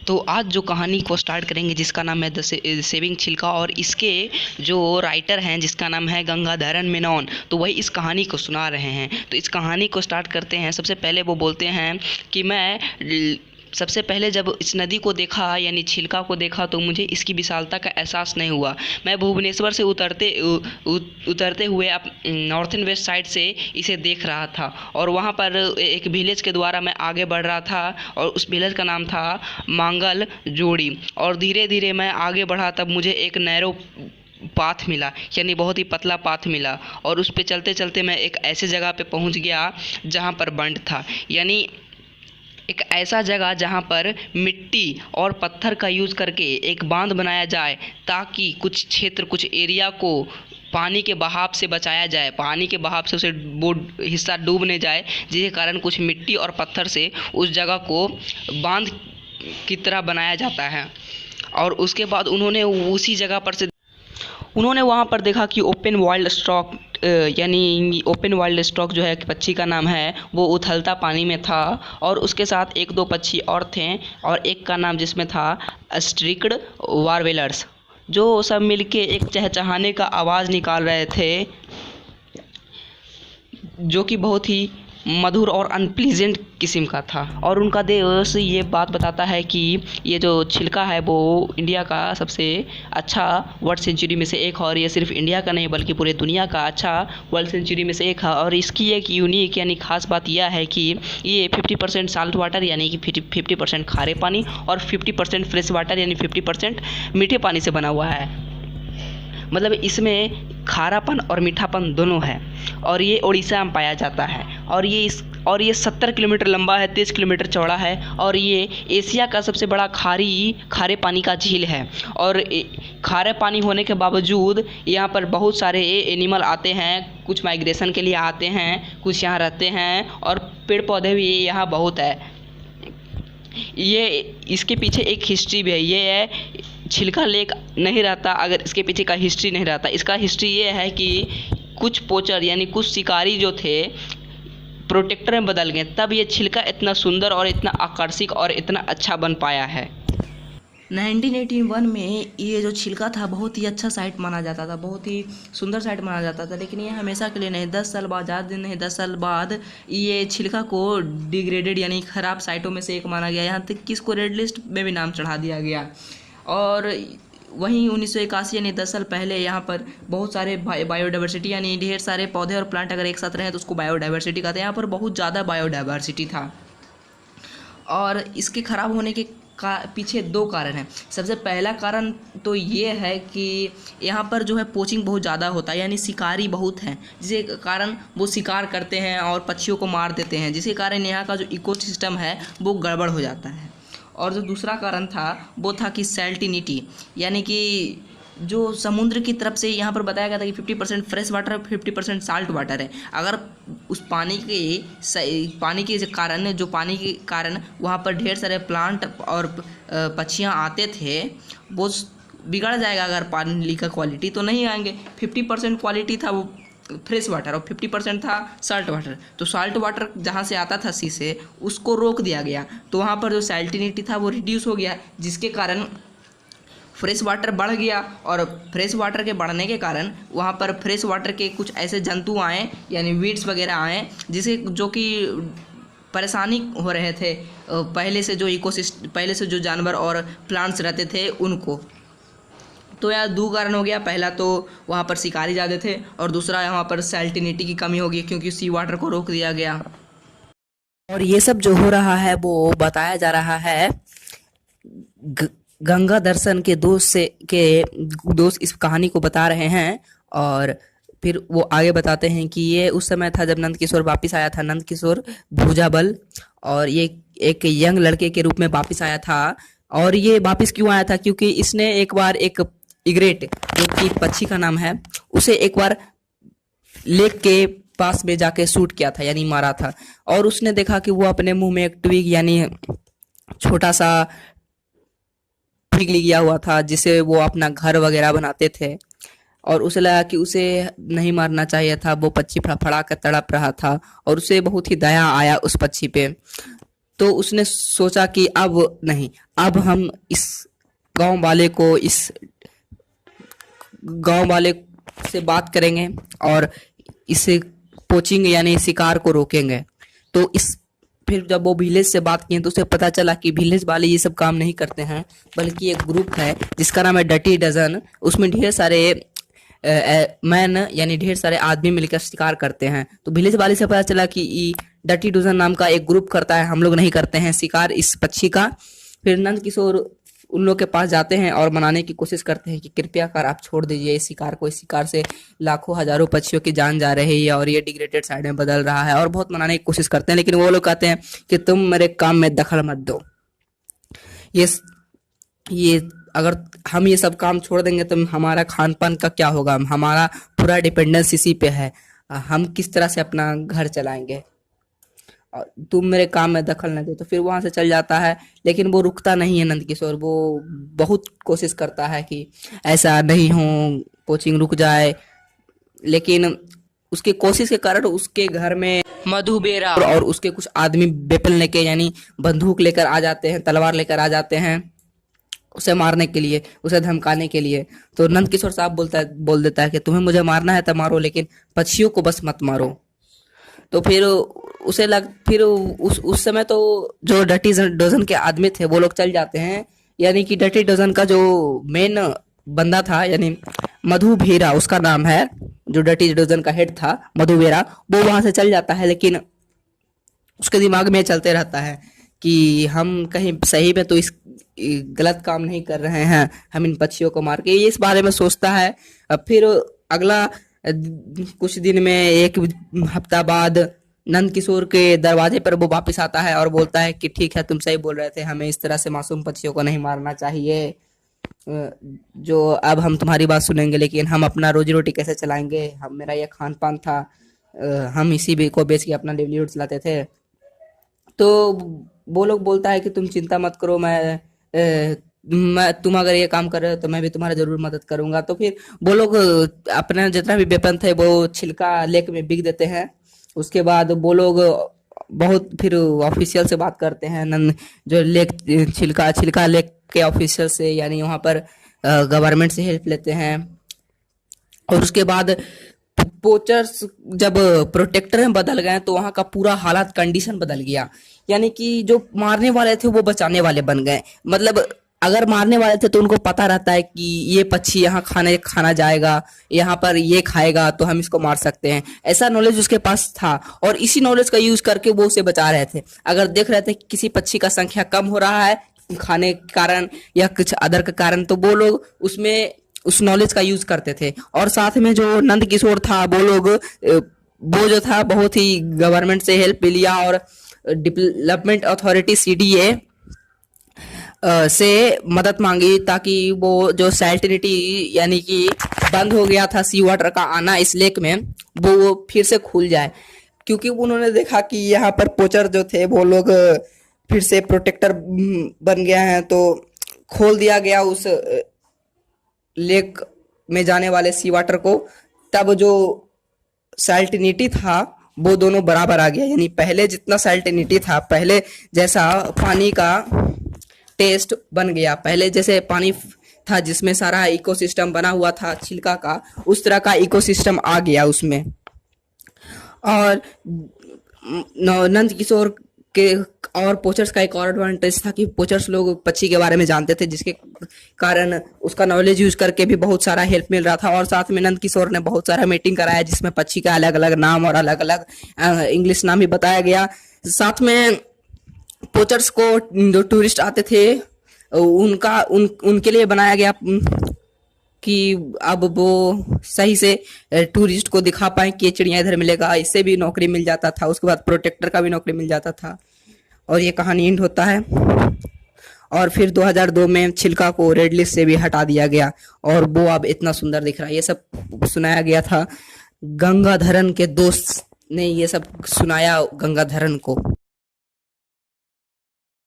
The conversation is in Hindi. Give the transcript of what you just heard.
तो आज जो कहानी को स्टार्ट करेंगे जिसका नाम है द सेविंग चिल्का, और इसके जो राइटर हैं जिसका नाम है गंगाधरन मेनन, तो वही इस कहानी को सुना रहे हैं। तो इस कहानी को स्टार्ट करते हैं। सबसे पहले वो बोलते हैं कि सबसे पहले जब इस नदी को देखा यानी छिलका को देखा तो मुझे इसकी विशालता का एहसास नहीं हुआ। मैं भुवनेश्वर से उतरते हुए नॉर्थन वेस्ट साइड से इसे देख रहा था, और वहाँ पर एक विलेज के द्वारा मैं आगे बढ़ रहा था, और उस विलेज का नाम था मांगल जोड़ी। और धीरे धीरे मैं आगे बढ़ा, तब मुझे एक नैरो पाथ मिला, यानी बहुत ही पतला पाथ मिला, और उस पे चलते चलते मैं एक ऐसे जगह पे पहुंच गया जहां पर बंड था, यानी एक ऐसा जगह जहां पर मिट्टी और पत्थर का यूज़ करके एक बांध बनाया जाए, ताकि कुछ क्षेत्र कुछ एरिया को पानी के बहाव से बचाया जाए, पानी के बहाव से उसे वो हिस्सा डूब नहीं जाए, जिसके कारण कुछ मिट्टी और पत्थर से उस जगह को बांध की तरह बनाया जाता है। और उसके बाद उन्होंने उसी जगह पर से उन्होंने वहाँ पर देखा कि ओपन वाइल्ड स्टॉक यानी ओपन वाइल्ड स्टॉक जो है पक्षी का नाम है, वो उथलता पानी में था, और उसके साथ एक दो पक्षी और थे, और एक का नाम जिसमें था स्ट्रिक्ड वारवेलर्स, जो सब मिलके एक चहचहाने का आवाज़ निकाल रहे थे, जो कि बहुत ही मधुर और अनप्लीजेंट किस्म का था। और उनका देश ये बात बताता है कि ये जो छिलका है वो इंडिया का सबसे अच्छा वर्ल्ड सेंचुरी में से एक है, और ये सिर्फ इंडिया का नहीं बल्कि पूरे दुनिया का अच्छा वर्ल्ड सेंचुरी में से एक है। और इसकी एक यूनिक यानी खास बात यह है कि ये 50% साल्ट वाटर यानी कि 50% खारे पानी और 50% फ्रेश वाटर यानी 50% मीठे पानी से बना हुआ है। मतलब इसमें खारापन और मीठापन दोनों है, और ये उड़ीसा में पाया जाता है, और ये 70 किलोमीटर लंबा है, 30 किलोमीटर चौड़ा है, और ये एशिया का सबसे बड़ा खारे पानी का झील है। और खारे पानी होने के बावजूद यहाँ पर बहुत सारे एनिमल आते हैं, कुछ माइग्रेशन के लिए आते हैं, कुछ यहाँ रहते हैं, और पेड़ पौधे भी यहाँ बहुत है। ये इसके पीछे एक हिस्ट्री भी है, ये है छिलका लेक नहीं रहता अगर इसके पीछे का हिस्ट्री नहीं रहता। इसका हिस्ट्री ये है कि कुछ पोचर यानी कुछ शिकारी जो थे प्रोटेक्टर में बदल गए, तब ये छिलका इतना सुंदर और इतना आकर्षक और इतना अच्छा बन पाया है। 1981 में ये जो छिलका था बहुत ही अच्छा साइट माना जाता था, बहुत ही सुंदर साइट माना जाता था, लेकिन ये हमेशा के लिए नहीं, 10 साल बाद, ज़्यादा दिन नहीं 10 साल बाद ये छिलका को डिग्रेडेड यानी ख़राब साइटों में से एक माना गया, यहाँ तक कि इसको रेड लिस्ट में भी नाम चढ़ा दिया गया। और वहीं 1981 यानी 10 साल पहले यहाँ पर बहुत सारे बायोडाइवर्सिटी यानी ढेर सारे पौधे और प्लांट अगर एक साथ रहें तो उसको बायोडाइवर्सिटी कहते हैं। यहाँ पर बहुत ज़्यादा बायोडाइवर्सिटी था, और इसके ख़राब होने के पीछे दो कारण हैं। सबसे पहला कारण तो ये है कि यहाँ पर जो है पोचिंग बहुत ज़्यादा होता है, यानी शिकारी बहुत हैं, जिसके कारण वो शिकार करते हैं और पक्षियों को मार देते हैं, जिसके कारण यहाँ का जो इकोसिस्टम है वो गड़बड़ हो जाता है। और जो दूसरा कारण था वो था कि सैल्टिनिटी, यानी कि जो समुद्र की तरफ से यहाँ पर बताया गया था कि 50% फ्रेश वाटर है, 50% साल्ट वाटर है। अगर उस पानी के कारण वहाँ पर ढेर सारे प्लांट और पक्षियाँ आते थे, वो बिगड़ जाएगा। अगर पानी का क्वालिटी तो नहीं आएंगे। 50% क्वालिटी था वो फ्रेश वाटर और 50% था साल्ट वाटर। तो साल्ट वाटर जहाँ से आता था सी से उसको रोक दिया गया, तो वहाँ पर जो सैल्टिनिटी था वो रिड्यूस हो गया, जिसके कारण फ्रेश वाटर बढ़ गया। और फ्रेश वाटर के बढ़ने के कारण वहाँ पर फ्रेश वाटर के कुछ ऐसे जंतु आए यानी वीड्स वगैरह आए, जो कि परेशानी हो रहे थे पहले से जो जानवर और प्लांट्स रहते थे उनको। तो यार दो कारण हो गया, पहला तो वहाँ पर शिकारी ज़्यादा थे, और दूसरा यहाँ पर सैल्टिनिटी की कमी होगी क्योंकि सी वाटर को रोक दिया गया। और ये सब जो हो रहा है वो बताया जा रहा है गंगा दर्शन के दोस्त इस कहानी को बता रहे हैं। और फिर वो आगे बताते हैं कि ये उस समय था जब नंद किशोर वापस आया था, नंद किशोर भुजाबल, और ये एक यंग लड़के के रूप में वापस आया था। और ये वापस क्यों आया था? क्योंकि इसने एक बार एक इग्रेट जो कि पक्षी का नाम है उसे एक बार लेक के पास में जाके शूट किया था यानी मारा था, और उसने देखा कि वो अपने मुंह में एक ट्विग यानी छोटा सा ट्विग लिया हुआ था जिसे वो अपना घर वगैरह बनाते थे, और उसे लगा कि उसे नहीं मारना चाहिए था। वो पक्षी फड़फड़ा कर तड़प रहा था और उसे बहुत ही दया आया उस पक्षी पे। तो उसने सोचा कि अब नहीं, अब हम इस गांव वाले को इस गांव वाले से बात करेंगे और इसे पोचिंग यानी शिकार को रोकेंगे। तो इस फिर जब वो विलेज से बात किए तो उसे पता चला कि विलेज वाले ये सब काम नहीं करते हैं, बल्कि एक ग्रुप है जिसका नाम है डर्टी डजन। उसमें ढेर सारे मैन यानी ढेर सारे आदमी मिलकर शिकार करते हैं। तो विलेज वाले से पता चला कि डर्टी डजन नाम का एक ग्रुप करता है, हम लोग नहीं करते हैं शिकार इस पक्षी का। फिर नंद किशोर उन लोग के पास जाते हैं और मनाने की कोशिश करते हैं कि कृपया कर आप छोड़ दीजिए इस शिकार को, इस शिकार से लाखों हजारों पक्षियों की जान जा रही है और ये डिग्रेडेड साइड में बदल रहा है, और बहुत मनाने की कोशिश करते हैं। लेकिन वो लोग कहते हैं कि तुम मेरे काम में दखल मत दो, ये अगर हम ये सब काम छोड़ देंगे तो हमारा खान पान का क्या होगा, हमारा पूरा डिपेंडेंस इसी पे है, हम किस तरह से अपना घर चलाएंगे, तुम मेरे काम में दखल न दो। तो फिर वहां से चल जाता है। लेकिन वो रुकता नहीं है नंद किशोर, वो बहुत कोशिश करता है कि ऐसा नहीं हो, कोचिंग रुक जाए। लेकिन उसकी कोशिश के कारण उसके घर में मधु बेरा और उसके कुछ आदमी वेपन लेके यानी बंदूक लेकर आ जाते हैं, तलवार लेकर आ जाते हैं उसे मारने के लिए, उसे धमकाने के लिए। तो नंद किशोर साहब बोल देता है कि तुम्हें मुझे मारना है तो मारो, लेकिन पक्षियों को बस मत मारो। तो फिर उस समय तो जो डर्टी डजन के आदमी थे वो लोग चल जाते हैं, यानी कि डर्टी डजन का जो मेन बंदा था यानी मधु भेरा उसका नाम है, जो डर्टी डजन का हेड था मधु भेरा, वो वहां से चल जाता है। लेकिन उसके दिमाग में चलते रहता है कि हम कहीं सही में तो इस गलत काम नहीं कर रहे हैं, हम इन पक्षियों को मार के, ये इस बारे में सोचता है। अब फिर अगला कुछ दिन में एक हफ्ता बाद नंद किशोर के दरवाजे पर वो वापस आता है और बोलता है कि ठीक है, तुम सही बोल रहे थे, हमें इस तरह से मासूम पक्षियों को नहीं मारना चाहिए, जो अब हम तुम्हारी बात सुनेंगे, लेकिन हम अपना रोजी रोटी कैसे चलाएंगे, हम मेरा ये खान पान था, हम इसी भी को बेच के अपना लिवलीहुड चलाते थे। तो वो लोग बोलता है कि तुम चिंता मत करो, तुम अगर ये काम कर रहे हो तो मैं भी तुम्हारा जरूर मदद करूंगा। तो फिर वो लोग अपना जितना भी वेपन थे वो छिलका लेक में बिक देते हैं। उसके बाद वो लोग बहुत फिर ऑफिशियल से बात करते हैं, जो लेक छिलका लेक के ऑफिशियल से, यानी वहाँ पर गवर्नमेंट से हेल्प लेते हैं। और उसके बाद पोचर्स जब प्रोटेक्टर में बदल गए तो वहाँ का पूरा हालात कंडीशन बदल गया, यानी कि जो मारने वाले थे वो बचाने वाले बन गए। मतलब अगर मारने वाले थे तो उनको पता रहता है कि ये पक्षी यहाँ खाना जाएगा, यहाँ पर ये खाएगा तो हम इसको मार सकते हैं, ऐसा नॉलेज उसके पास था। और इसी नॉलेज का यूज करके वो उसे बचा रहे थे। अगर देख रहे थे कि किसी पक्षी का संख्या कम हो रहा है खाने के कारण या कुछ अदर के कारण, तो वो लोग उसमें उस नॉलेज का यूज करते थे। और साथ में जो नंद किशोर था वो जो था बहुत ही गवर्नमेंट से हेल्प लिया और डेवलपमेंट अथॉरिटी CDA से मदद मांगी, ताकि वो जो सैलिनिटी यानी कि बंद हो गया था सी वाटर का आना इस लेक में, वो फिर से खुल जाए। क्योंकि उन्होंने देखा कि यहाँ पर पोचर जो थे वो लोग फिर से प्रोटेक्टर बन गया है, तो खोल दिया गया उस लेक में जाने वाले सी वाटर को। तब जो सैलिनिटी था वो दोनों बराबर आ गया, यानी पहले जितना सैलिनिटी था, पहले जैसा पानी का टेस्ट बन गया, पहले जैसे पानी था जिसमें सारा इकोसिस्टम बना हुआ था छिलका का, उस तरह का इकोसिस्टम आ गया उसमें। और नंद किशोर के और पोचर्स का एक और एडवांटेज था कि पोचर्स लोग पक्षी के बारे में जानते थे, जिसके कारण उसका नॉलेज यूज करके भी बहुत सारा हेल्प मिल रहा था। और साथ में नंद किशोर ने बहुत सारा मीटिंग कराया जिसमें पक्षी का अलग अलग नाम और अलग अलग इंग्लिश नाम भी बताया गया। साथ में पोचर्स को जो टूरिस्ट आते थे उनके लिए बनाया गया कि अब वो सही से टूरिस्ट को दिखा पाए कि ये चिड़िया इधर मिलेगा, इससे भी नौकरी मिल जाता था। उसके बाद प्रोटेक्टर का भी नौकरी मिल जाता था। और ये कहानी एंड होता है। और फिर 2002 में छिलका को रेड लिस्ट से भी हटा दिया गया और वो अब इतना सुंदर दिख रहा है। ये सब सुनाया गया था गंगाधरन के दोस्त ने, ये सब सुनाया गंगाधरन को।